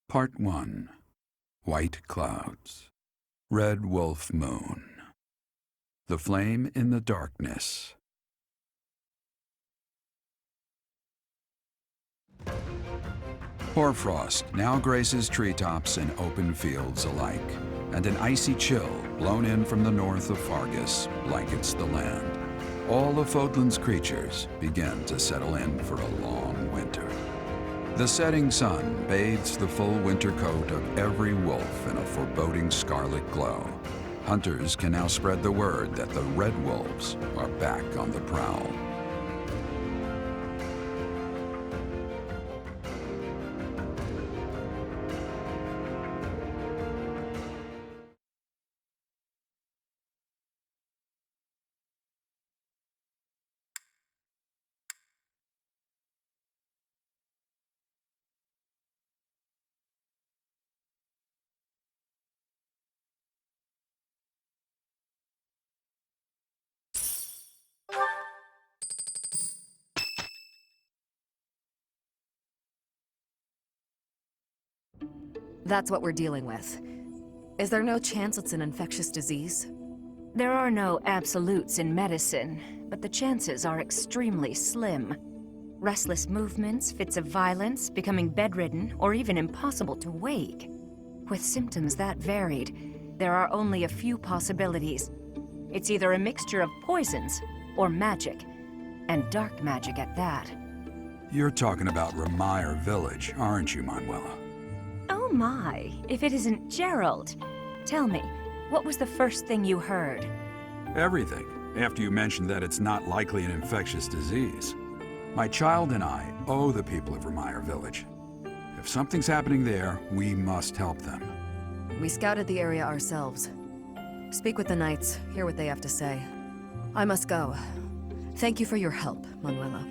Part 1. White Clouds. Red Wolf Moon. The Flame in the Darkness. Hoarfrost now graces treetops and open fields alike, and an icy chill blown in from the north of Fargus blankets the land. All of Fodlan's creatures begin to settle in for a long winter. The setting sun bathes the full winter coat of every wolf in a foreboding scarlet glow. Hunters can now spread the word that the red wolves are back on the prowl. That's what we're dealing with. Is there no chance it's an infectious disease? There are no absolutes in medicine, but the chances are extremely slim. Restless movements, fits of violence, becoming bedridden, or even impossible to wake. With symptoms that varied, there are only a few possibilities. It's either a mixture of poisons or magic, and dark magic at that. You're talking about Remire Village, aren't you, Manuela? Oh my, if it isn't Gerald. Tell me, what was the first thing you heard? Everything, after you mentioned that it's not likely an infectious disease. My child and I owe the people of Remire Village. If something's happening there, we must help them. We scouted the area ourselves. Speak with the knights, hear what they have to say. I must go. Thank you for your help, Manuela.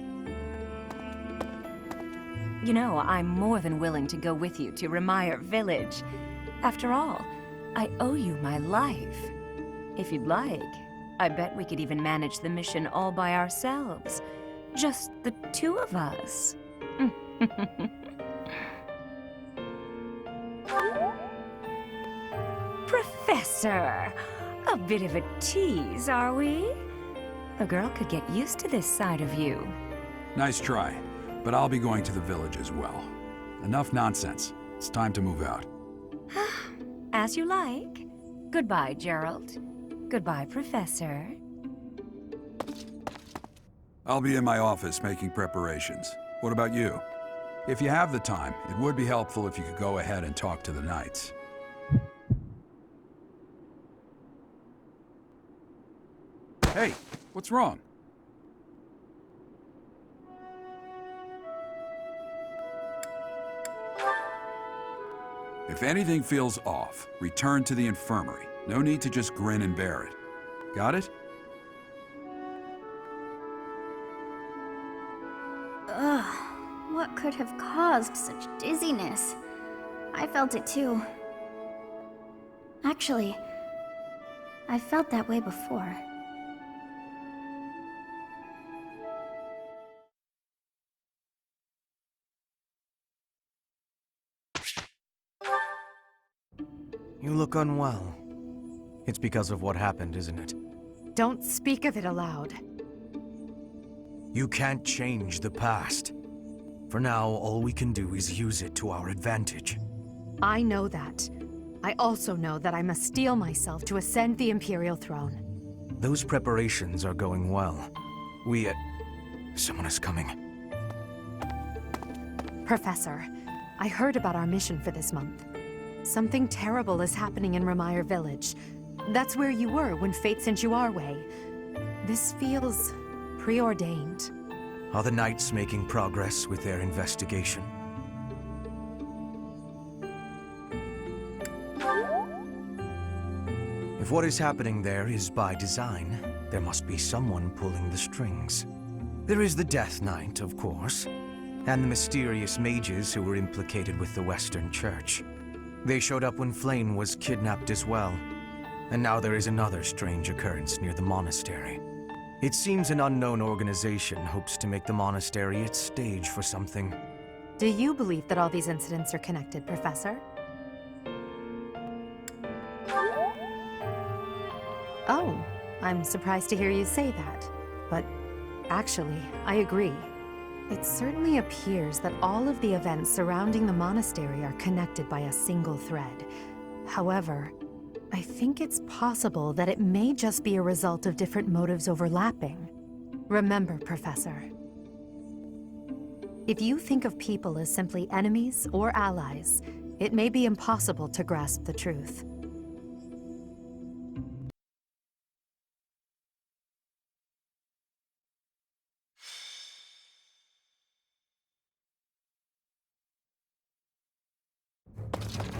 You know, I'm more than willing to go with you to Remire Village. After all, I owe you my life. If you'd like, I bet we could even manage the mission all by ourselves. Just the two of us. Professor! A bit of a tease, are we? A girl could get used to this side of you. Nice try, but I'll be going to the village as well. Enough nonsense. It's time to move out. As you like. Goodbye, Gerald. Goodbye, Professor. I'll be in my office making preparations. What about you? If you have the time, it would be helpful if you could go ahead and talk to the knights. Hey, what's wrong? If anything feels off, return to the infirmary. No need to just grin and bear it. Got it? Ugh, what could have caused such dizziness? I felt it too. Actually, I felt that way before. You look unwell. It's because of what happened, isn't it? Don't speak of it aloud. You can't change the past. For now, all we can do is use it to our advantage. I know that. I also know that I must steel myself to ascend the Imperial throne. Those preparations are going well. Someone is coming. Professor, I heard about our mission for this month. Something terrible is happening in Remire Village. That's where you were when fate sent you our way. This feels preordained. Are the knights making progress with their investigation? If what is happening there is by design, there must be someone pulling the strings. There is the Death Knight, of course, and the mysterious mages who were implicated with the Western Church. They showed up when Flame was kidnapped as well, and now there is another strange occurrence near the monastery. It seems an unknown organization hopes to make the monastery its stage for something. Do you believe that all these incidents are connected, Professor? Oh, I'm surprised to hear you say that. But actually, I agree. It certainly appears that all of the events surrounding the monastery are connected by a single thread. However, I think it's possible that it may just be a result of different motives overlapping. Remember, Professor, if you think of people as simply enemies or allies, it may be impossible to grasp the truth.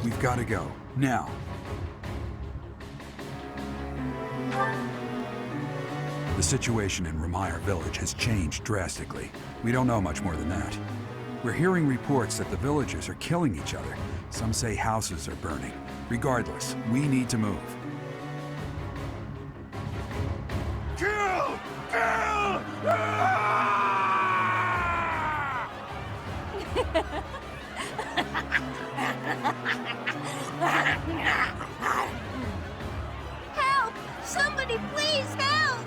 We've got to go. Now. The situation in Remire village has changed drastically. We don't know much more than that. We're hearing reports that the villagers are killing each other. Some say houses are burning. Regardless, we need to move. Kill! Kill! Help! Somebody please help!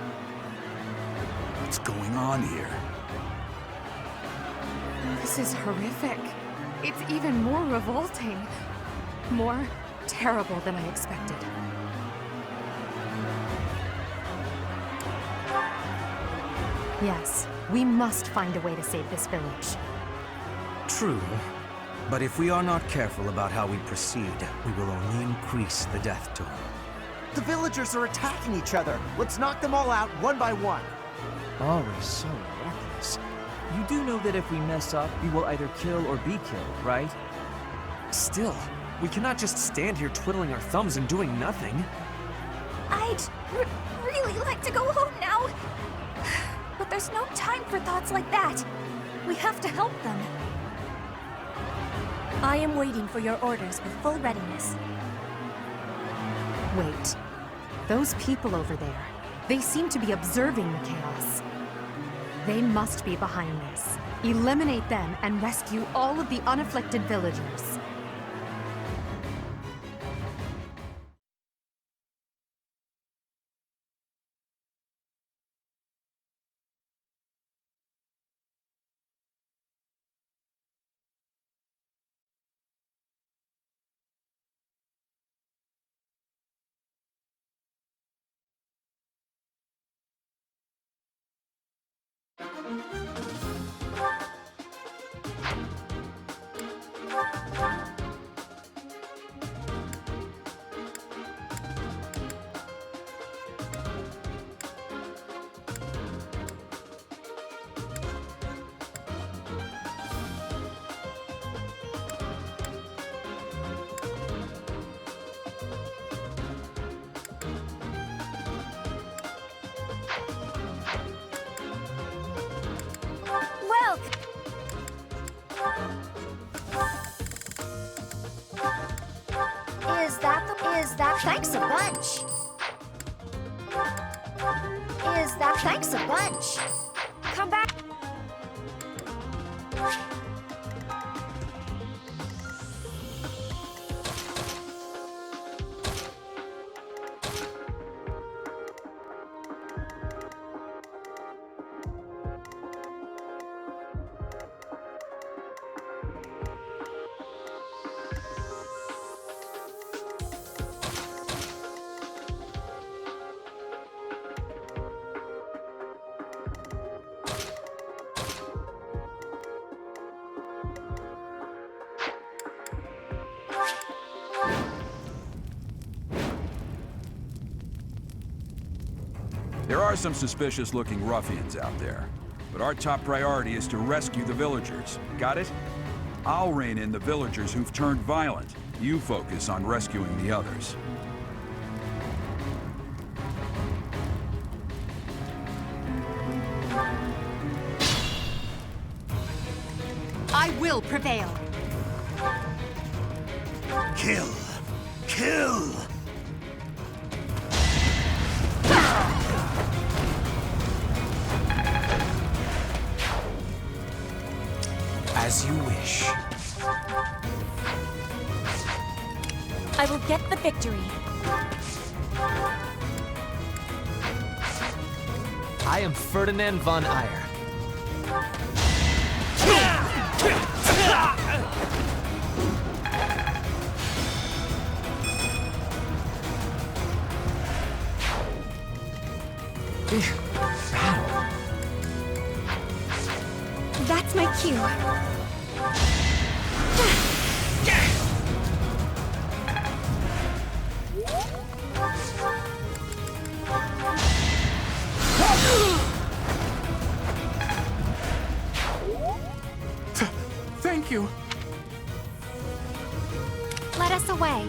What's going on here? This is horrific. It's even more revolting. More terrible than I expected. Yes, we must find a way to save this village. True. But if we are not careful about how we proceed, we will only increase the death toll. The villagers are attacking each other. Let's knock them all out one by one. Always so reckless. You do know that if we mess up, we will either kill or be killed, right? Still, we cannot just stand here twiddling our thumbs and doing nothing. I'd really like to go home now. But there's no time for thoughts like that. We have to help them. I am waiting for your orders with full readiness. Wait. Those people over there, they seem to be observing the chaos. They must be behind this. Eliminate them and rescue all of the unafflicted villagers. Well, is that thanks a bunch? Thanks a bunch? Come back. There are some suspicious-looking ruffians out there, but our top priority is to rescue the villagers. Got it? I'll rein in the villagers who've turned violent. You focus on rescuing the others. I will prevail. Kill! Kill! As you wish. I will get the victory. I am Ferdinand von Eyre. That's my cue. Thank you. Let us away.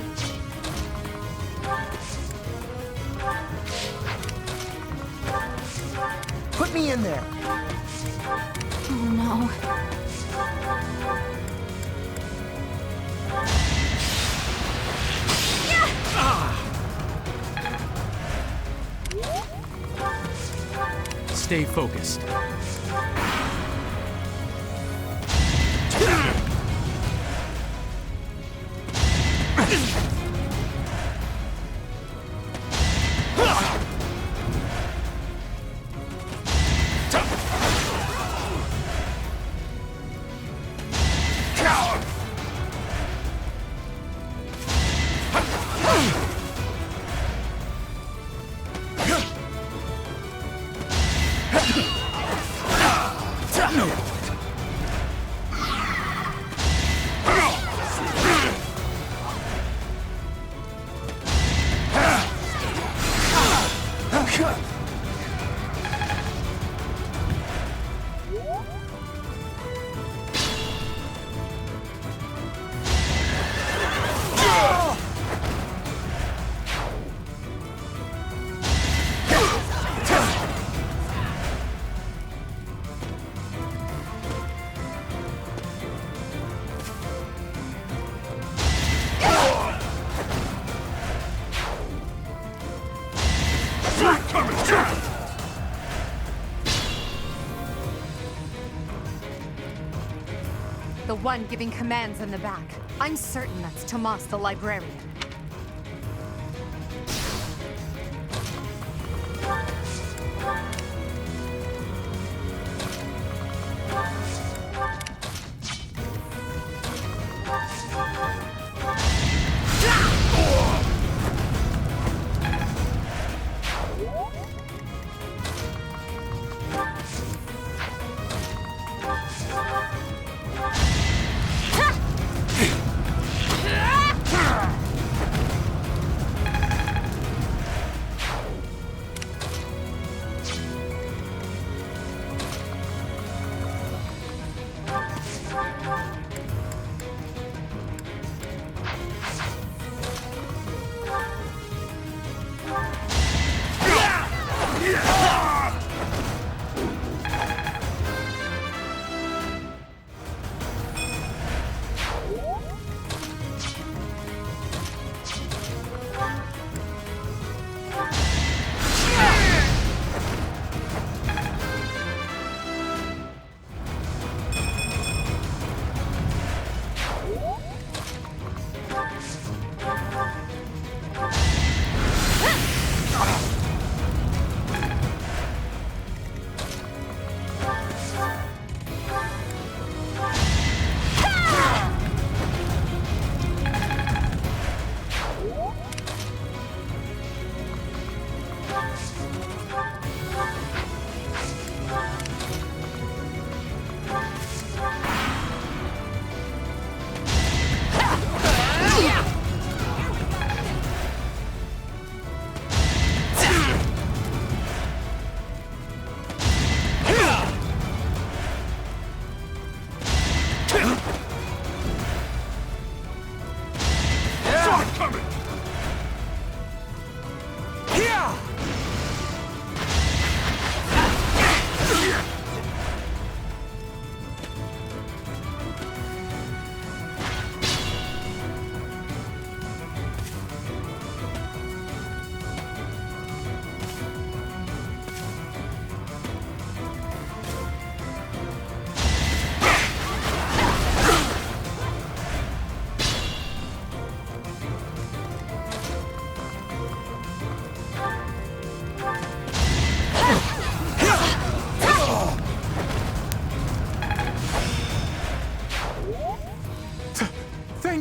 Put me in there. Oh no. Stay focused. The one giving commands in the back. I'm certain that's Tomas the librarian.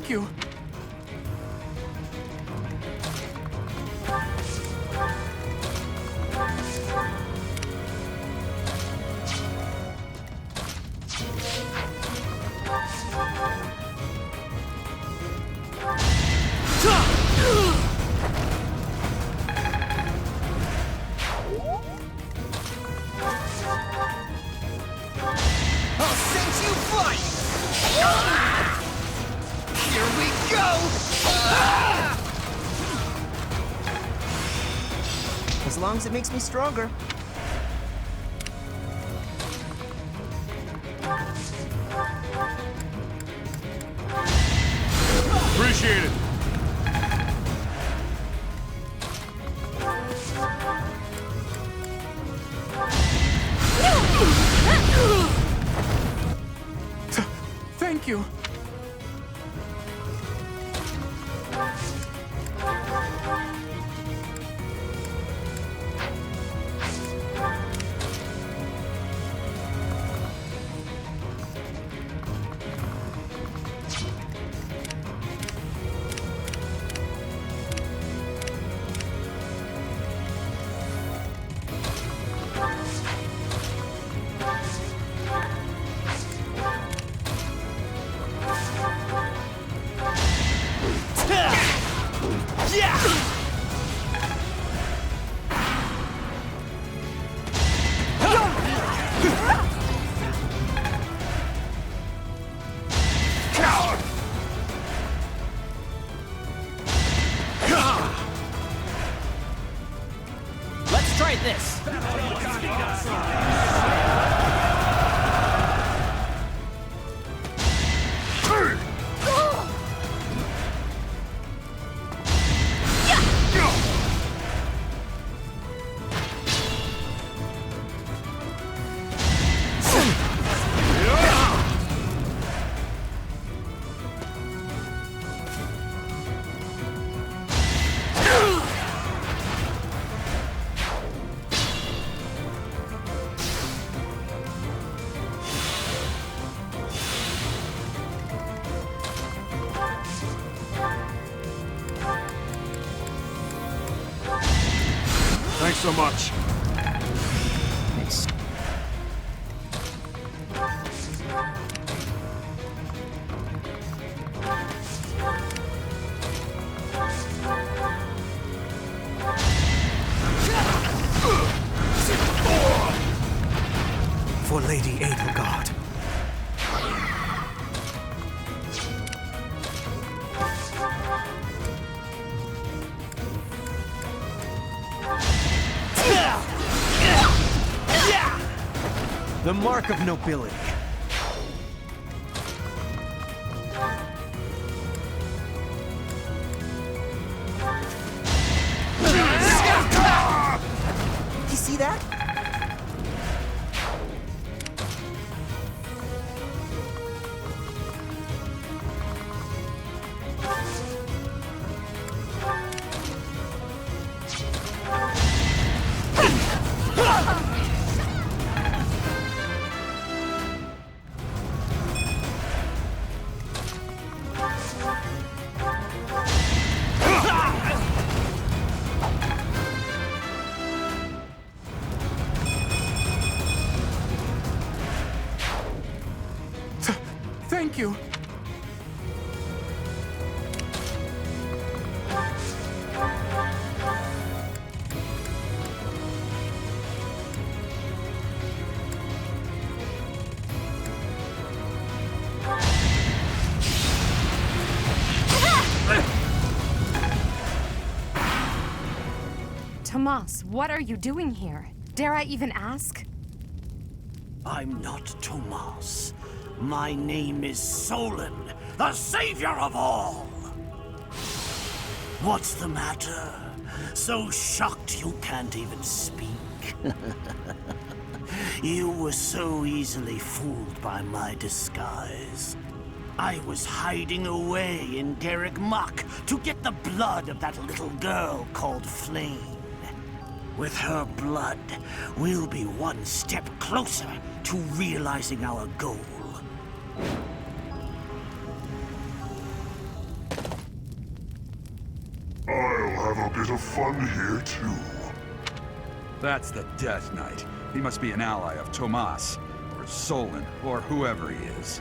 Thank you. I'll send you flying! Here we go! As long as it makes me stronger. Appreciate it. Thank you. Let's try this! Thanks so much. For Lady Edelgard. The mark of nobility. You see that? Thank you. Tomas, what are you doing here? Dare I even ask? I'm not Tomas. My name is Solon, the savior of all! What's the matter? So shocked you can't even speak? You were so easily fooled by my disguise. I was hiding away in Derek Muck to get the blood of that little girl called Flame. With her blood, we'll be one step closer to realizing our goal. bit of fun here, too. That's the Death Knight. He must be an ally of Tomas, or Solon, or whoever he is.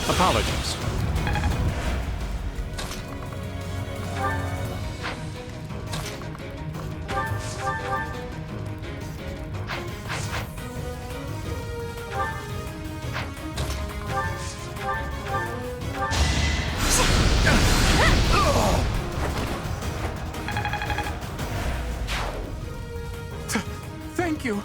Apologies. Thank you.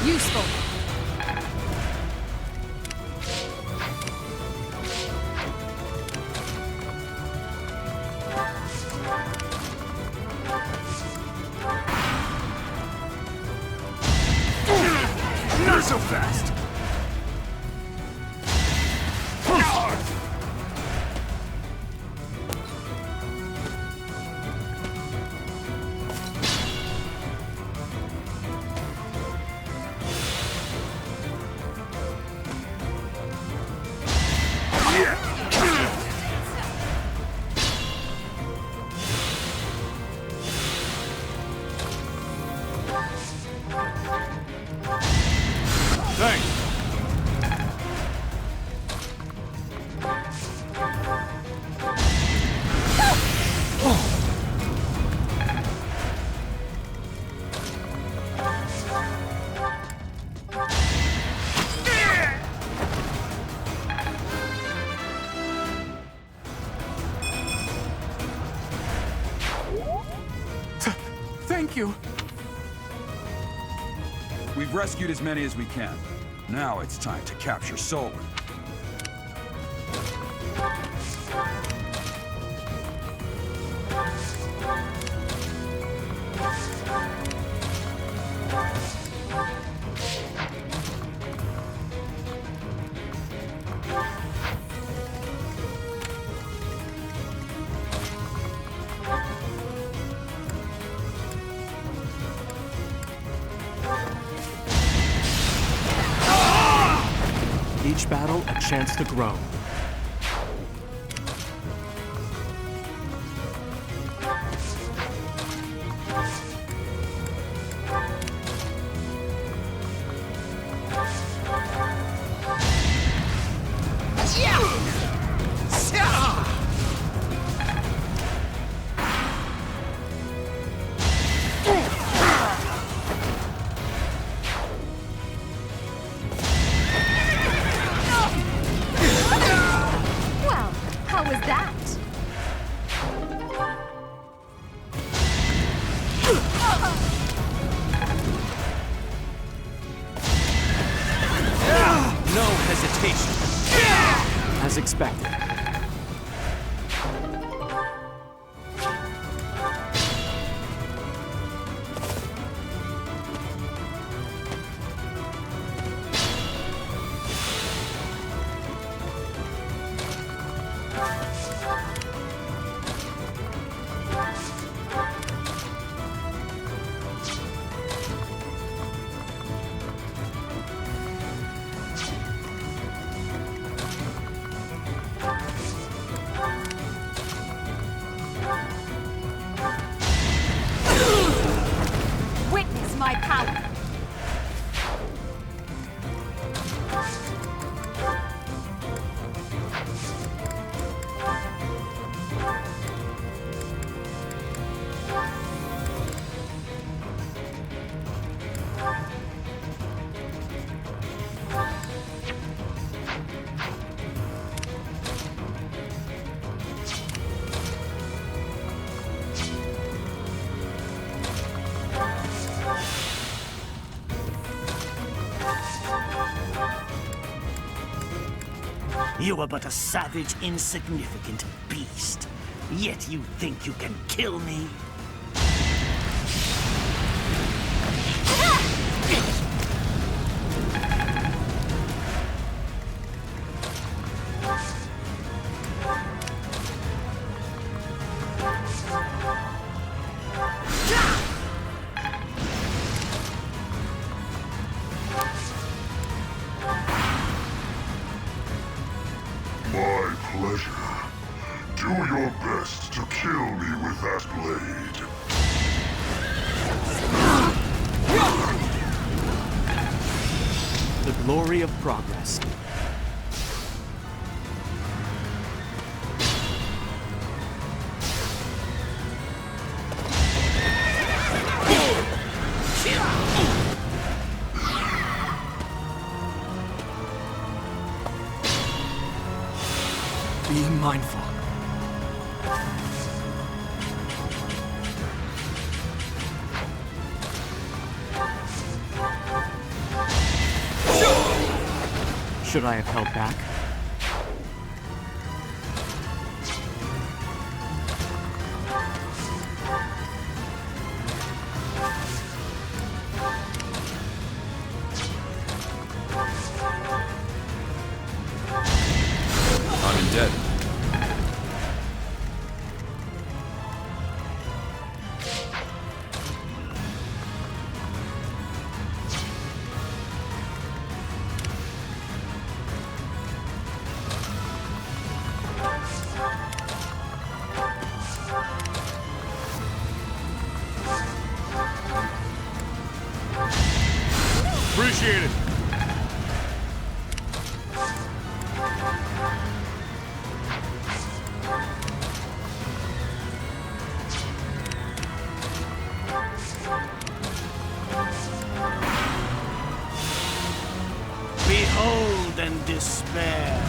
Useful. Not so fast! Thanks. Thank you. We've rescued as many as we can. Now it's time to capture Solon. Each battle, a chance to grow. Well, how was that? No hesitation. As expected. my power. You are but a savage, insignificant beast. Yet you think you can kill me? My pleasure. Do your best to kill me with that blade. The glory of progress. Be mindful. Should I have held back? I'm indebted. Appreciate it. Behold and despair.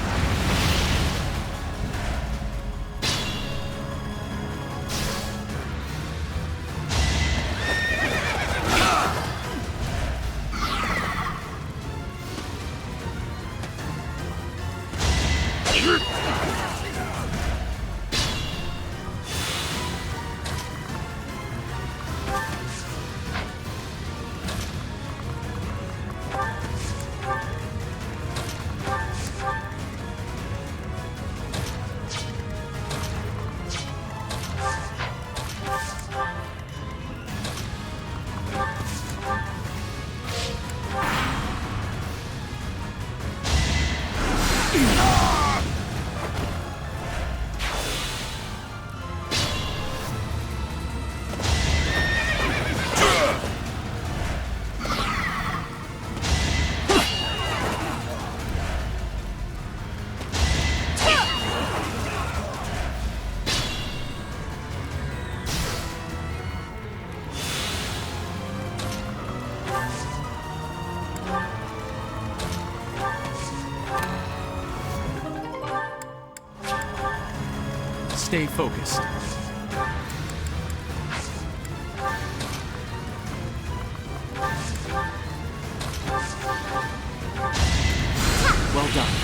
Stay focused. Well done.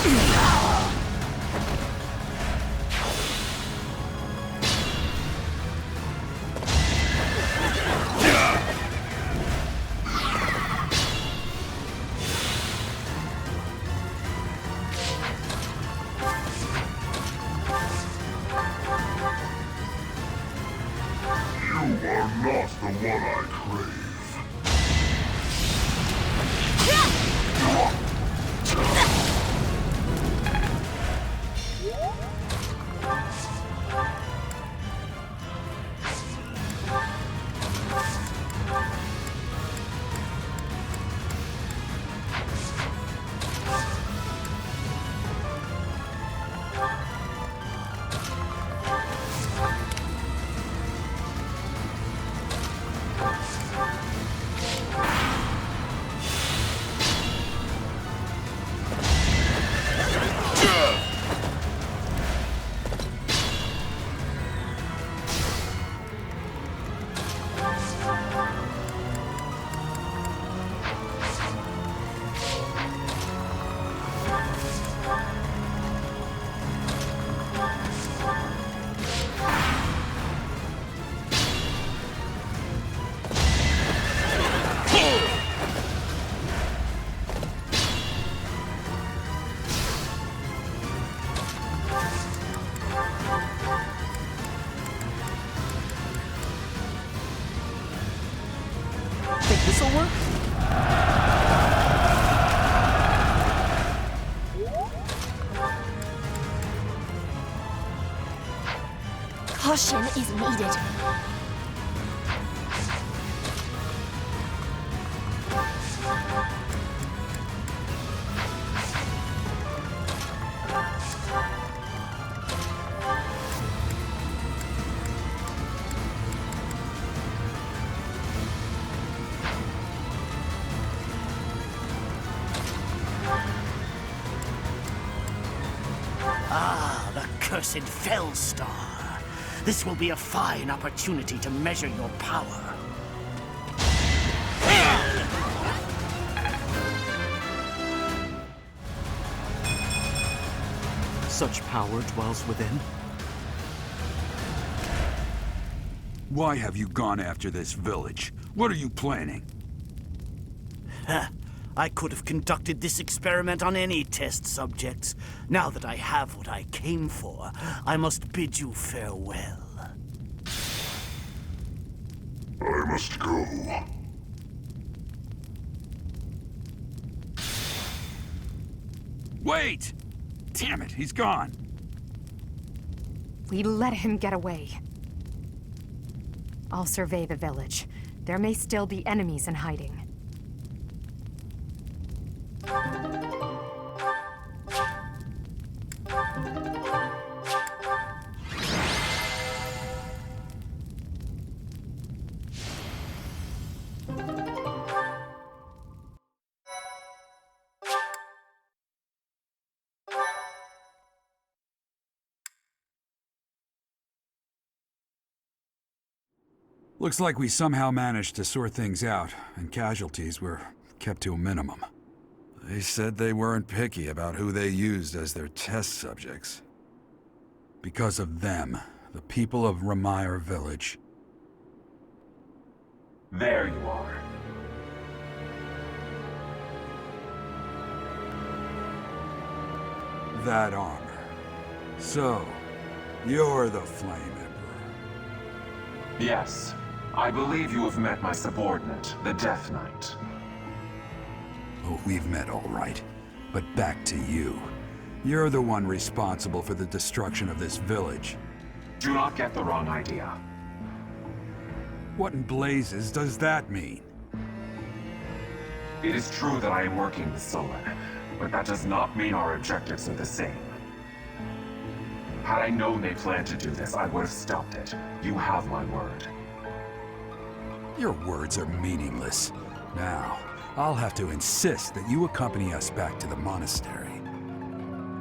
You are not the one I crave. Think this'll work? Caution is needed. Ah, the cursed Fellstar. This will be a fine opportunity to measure your power. Such power dwells within. Why have you gone after this village? What are you planning? I could have conducted this experiment on any test subjects. Now that I have what I came for, I must bid you farewell. I must go. Wait! Damn it, he's gone. We let him get away. I'll survey the village. There may still be enemies in hiding. Looks like we somehow managed to sort things out, and casualties were kept to a minimum. They said they weren't picky about who they used as their test subjects. Because of them, the people of Remire village. There you are. That armor. So, you're the Flame Emperor. Yes. I believe you have met my subordinate, the Death Knight. Oh, we've met all right. But back to you. You're the one responsible for the destruction of this village. Do not get the wrong idea. What in blazes does that mean? It is true that I am working with Solon, but that does not mean our objectives are the same. Had I known they planned to do this, I would have stopped it. You have my word. Your words are meaningless. Now, I'll have to insist that you accompany us back to the monastery.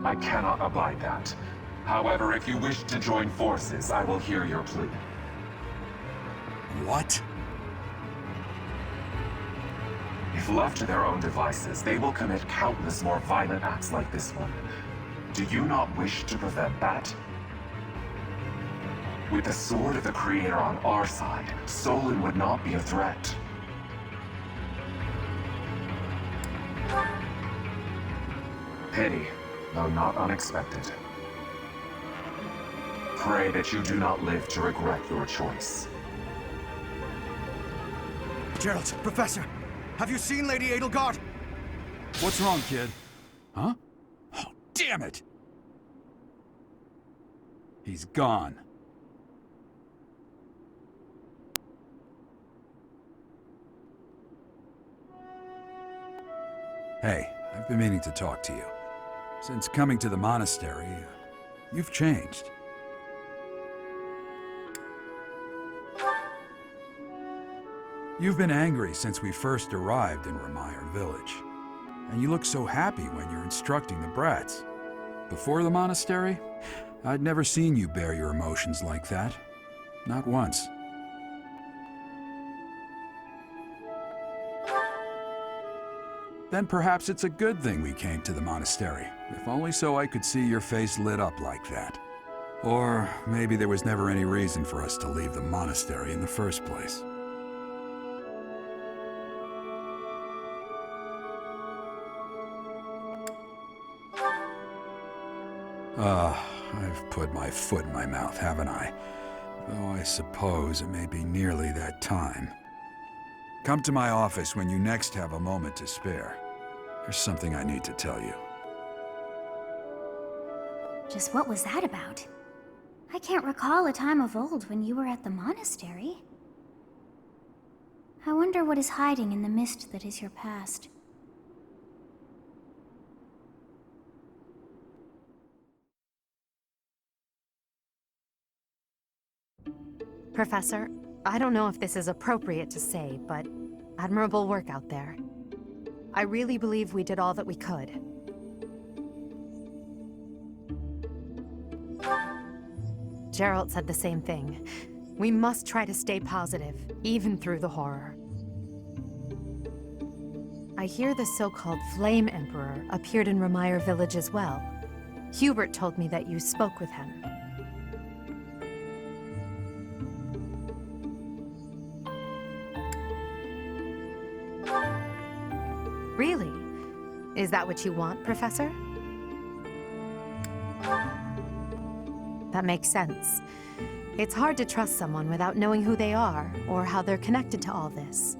I cannot abide that. However, if you wish to join forces, I will hear your plea. What? If left to their own devices, they will commit countless more violent acts like this one. Do you not wish to prevent that? With the sword of the Creator on our side, Solon would not be a threat. Pity, though not unexpected. Pray that you do not live to regret your choice. Geralt, Professor, have you seen Lady Edelgard? What's wrong, kid? Huh? Oh, damn it! He's gone. Hey, I've been meaning to talk to you. Since coming to the monastery, you've changed. You've been angry since we first arrived in Remire village. And you look so happy when you're instructing the brats. Before the monastery, I'd never seen you bear your emotions like that. Not once. Then perhaps it's a good thing we came to the monastery, if only so I could see your face lit up like that. Or maybe there was never any reason for us to leave the monastery in the first place. I've put my foot in my mouth, haven't I? Though I suppose it may be nearly that time. Come to my office when you next have a moment to spare. There's something I need to tell you. Just what was that about? I can't recall a time of old when you were at the monastery. I wonder what is hiding in the mist that is your past. Professor, I don't know if this is appropriate to say, but admirable work out there. I really believe we did all that we could. Geralt said the same thing. We must try to stay positive, even through the horror. I hear the so-called Flame Emperor appeared in Remire village as well. Hubert told me that you spoke with him. Really? Is that what you want, Professor? That makes sense. It's hard to trust someone without knowing who they are, or how they're connected to all this.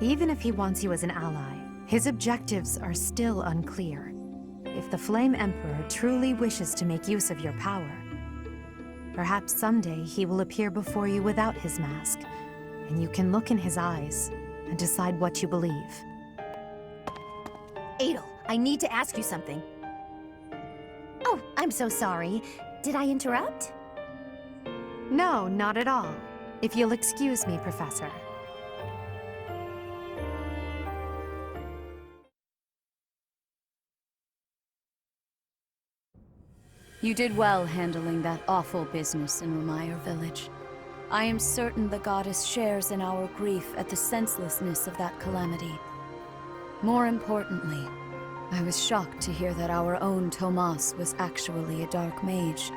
Even if he wants you as an ally, his objectives are still unclear. If the Flame Emperor truly wishes to make use of your power, perhaps someday he will appear before you without his mask, and you can look in his eyes and decide what you believe. Adel, I need to ask you something. Oh, I'm so sorry. Did I interrupt? No, not at all. If you'll excuse me, Professor. You did well handling that awful business in Remire village. I am certain the goddess shares in our grief at the senselessness of that calamity. More importantly, I was shocked to hear that our own Tomas was actually a dark mage.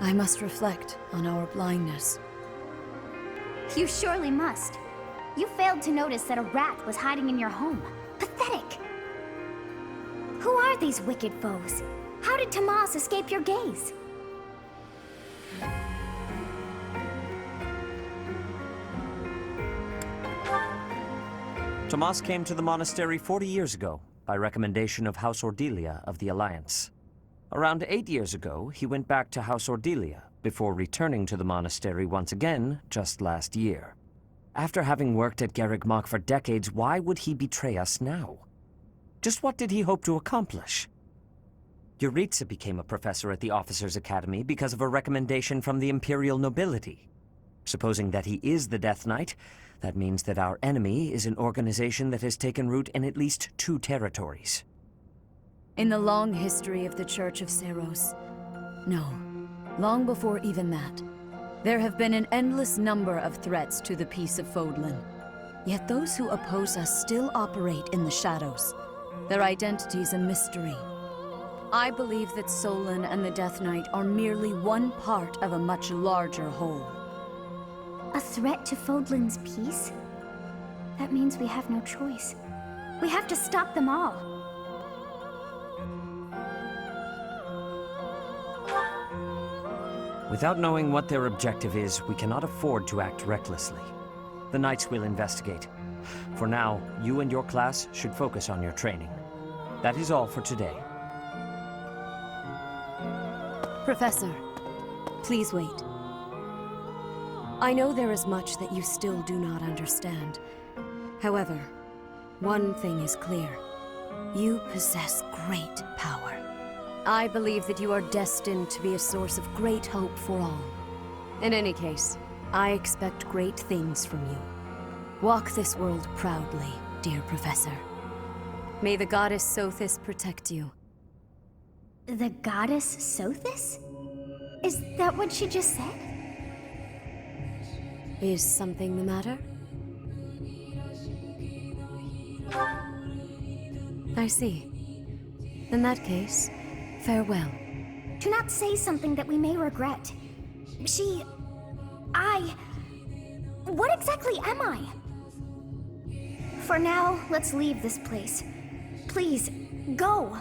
I must reflect on our blindness. You surely must. You failed to notice that a rat was hiding in your home. Pathetic! Who are these wicked foes? How did Tomas escape your gaze? Tomas came to the monastery 40 years ago, by recommendation of House Ordelia of the Alliance. Around 8 years ago, he went back to House Ordelia, before returning to the monastery once again just last year. After having worked at Garreg Mach for decades, why would he betray us now? Just what did he hope to accomplish? Yuritsa became a professor at the Officers' Academy because of a recommendation from the Imperial nobility. Supposing that he is the Death Knight, that means that our enemy is an organization that has taken root in at least 2 territories. In the long history of the Church of Seros, no, long before even that, there have been an endless number of threats to the peace of Fodlan. Yet those who oppose us still operate in the shadows. Their identity's a mystery. I believe that Solon and the Death Knight are merely one part of a much larger whole. A threat to Fodlan's peace? That means we have no choice. We have to stop them all. Without knowing what their objective is, we cannot afford to act recklessly. The Knights will investigate. For now, you and your class should focus on your training. That is all for today. Professor, please wait. I know there is much that you still do not understand. However, one thing is clear. You possess great power. I believe that you are destined to be a source of great hope for all. In any case, I expect great things from you. Walk this world proudly, dear Professor. May the goddess Sothis protect you. The goddess Sothis? Is that what she just said? Is something the matter? I see. In that case, farewell. Do not say something that we may regret. What exactly am I? For now, let's leave this place. Please, go!